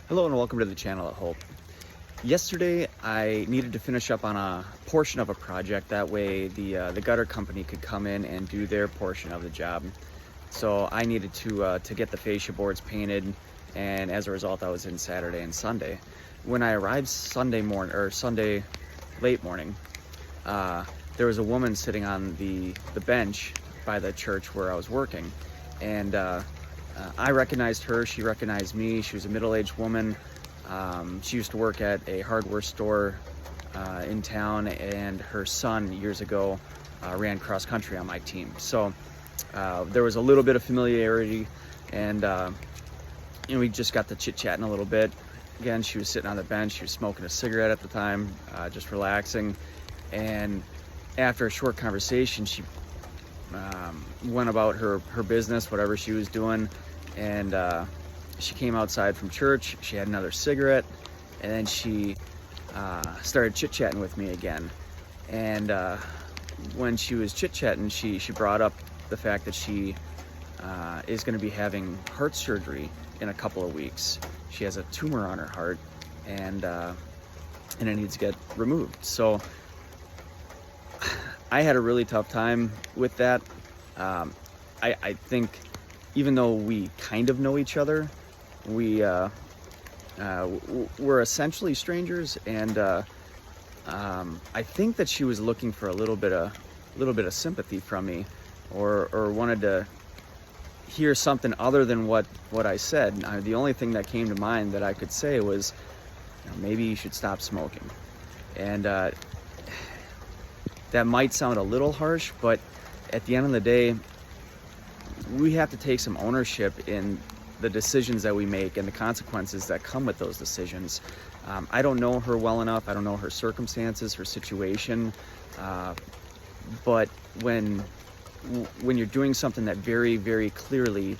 Hello and welcome to the channel at Hope. Yesterday I needed to finish up on a portion of a project. That way the gutter company could come in and do their portion of the job. So I needed to get the fascia boards painted, and as a result I was in Saturday and Sunday. When I arrived Sunday late morning, there was a woman sitting on the bench by the church where I was working, and I recognized her, she recognized me. She was a middle-aged woman. She used to work at a hardware store in town, and her son years ago ran cross-country on my team. So there was a little bit of familiarity, and we just got to chit-chatting a little bit. Again, she was sitting on the bench, she was smoking a cigarette at the time, just relaxing. And after a short conversation, she went about her business, whatever she was doing, and she came outside from church. She had another cigarette, and then she started chit-chatting with me again. And when she was chit-chatting, she brought up the fact that she is going to be having heart surgery in a couple of weeks. She has a tumor on her heart, and it needs to get removed. So I had a really tough time with that. I think even though we kind of know each other, we're essentially strangers, and I think that she was looking for a little bit of sympathy from me, or wanted to hear something other than what I said. The only thing that came to mind that I could say was, maybe you should stop smoking. And that might sound a little harsh, but at the end of the day, we have to take some ownership in the decisions that we make and the consequences that come with those decisions. I don't know her well enough. I don't know her circumstances, her situation. But when you're doing something that very, very clearly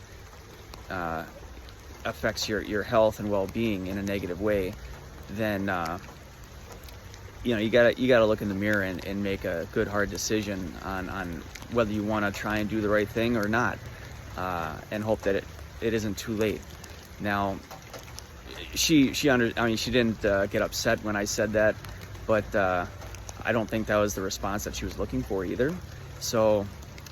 affects your health and well-being in a negative way, then you gotta look in the mirror and make a good, hard decision on whether you want to try and do the right thing or not, and hope that it isn't too late. Now, she didn't get upset when I said that, but I don't think that was the response that she was looking for either. So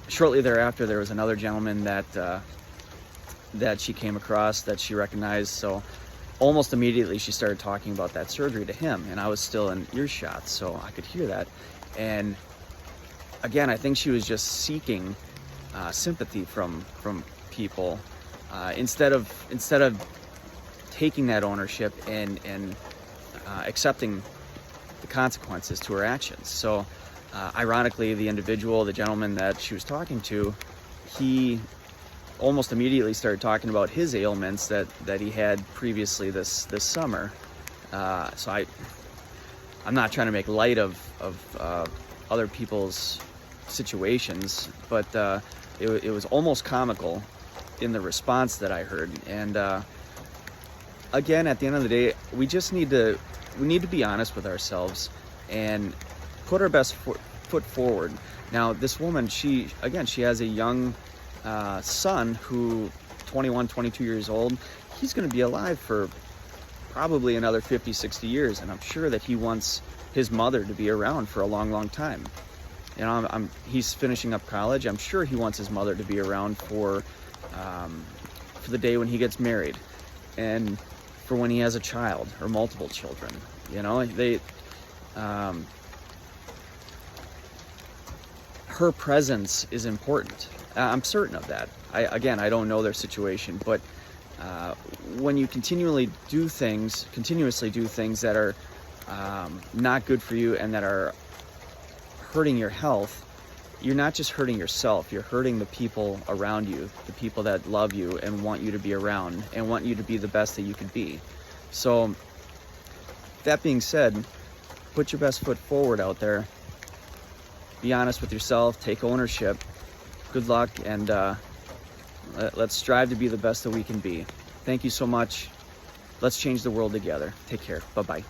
shortly thereafter, there was another gentleman that she came across that she recognized. So almost immediately she started talking about that surgery to him, and I was still in earshot, so I could hear that. And again, I think she was just seeking sympathy from people, instead of taking that ownership and accepting the consequences to her actions. So ironically, the gentleman that she was talking to, he almost immediately started talking about his ailments that he had previously this summer. So I'm not trying to make light of other people's situations, but it was almost comical in the response that I heard. And again, at the end of the day, we need to be honest with ourselves and put our best foot forward. Now, this woman, she has a young son who, 21, 22 years old. He's going to be alive for probably another 50, 60 years, and I'm sure that he wants his mother to be around for a long, long time. He's finishing up college. I'm sure he wants his mother to be around for the day when he gets married, and for when he has a child or multiple children. Her presence is important. I'm certain of that. I don't know their situation, but when you continuously do things that are not good for you and that are hurting your health, you're not just hurting yourself, you're hurting the people around you, the people that love you and want you to be around and want you to be the best that you could be. So that being said, put your best foot forward out there. Be honest with yourself, take ownership. Good luck, and let's strive to be the best that we can be. Thank you so much. Let's change the world together. Take care. Bye-bye.